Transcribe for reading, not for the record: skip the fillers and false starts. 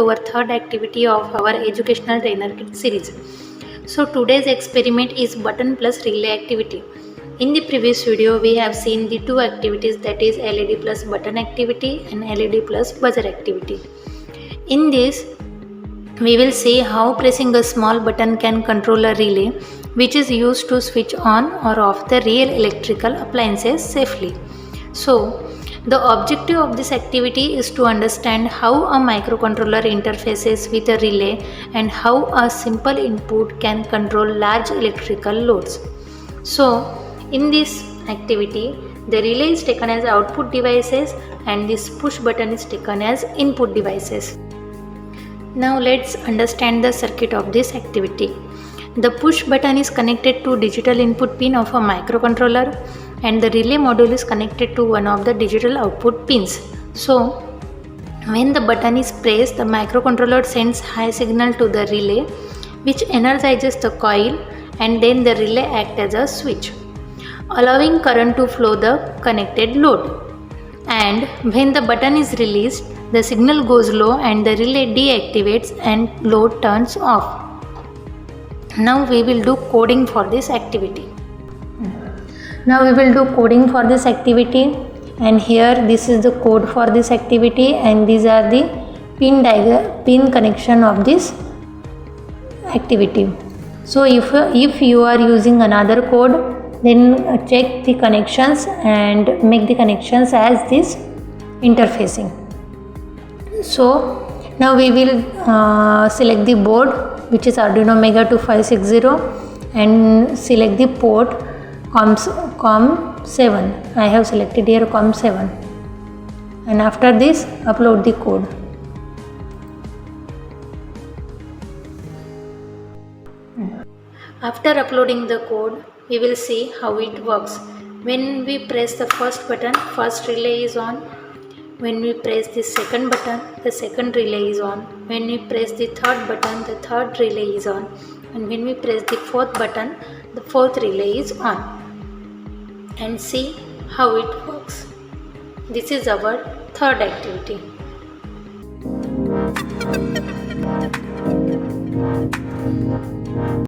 to our third activity of our educational trainer kit series. So today's experiment is button plus relay activity. In the previous video we have seen the two activities, that is LED plus button activity and LED plus buzzer activity. In this we will see how pressing a small button can control a relay which is used to switch on or off the real electrical appliances safely. So, the objective of this activity is to understand how a microcontroller interfaces with a relay and how a simple input can control large electrical loads. So, in this activity, the relay is taken as output devices and this push button is taken as input devices. Now let's understand the circuit of this activity. The push button is connected to digital input pin of a microcontroller and the relay module is connected to one of the digital output pins. So when the button is pressed, the microcontroller sends high signal to the relay which energizes the coil, and then the relay acts as a switch, allowing current to flow the connected load. And when the button is released, the signal goes low and the relay deactivates and load turns off. Now we will do coding for this activity. And here this is the code for this activity, and these are the pin connection of this activity. So if you are using another code, then check the connections and make the connections as this interfacing. So now we will select the board, which is Arduino Mega 2560, and select the port COM7. I have selected here COM7, and after this upload the code. After uploading the code, we will see how it works. When we press the first button, first relay is on. When we press the second button, the second relay is on. When we press the third button, the third relay is on. And when we press the fourth button, the fourth relay is on. And see how it works. This is our third activity.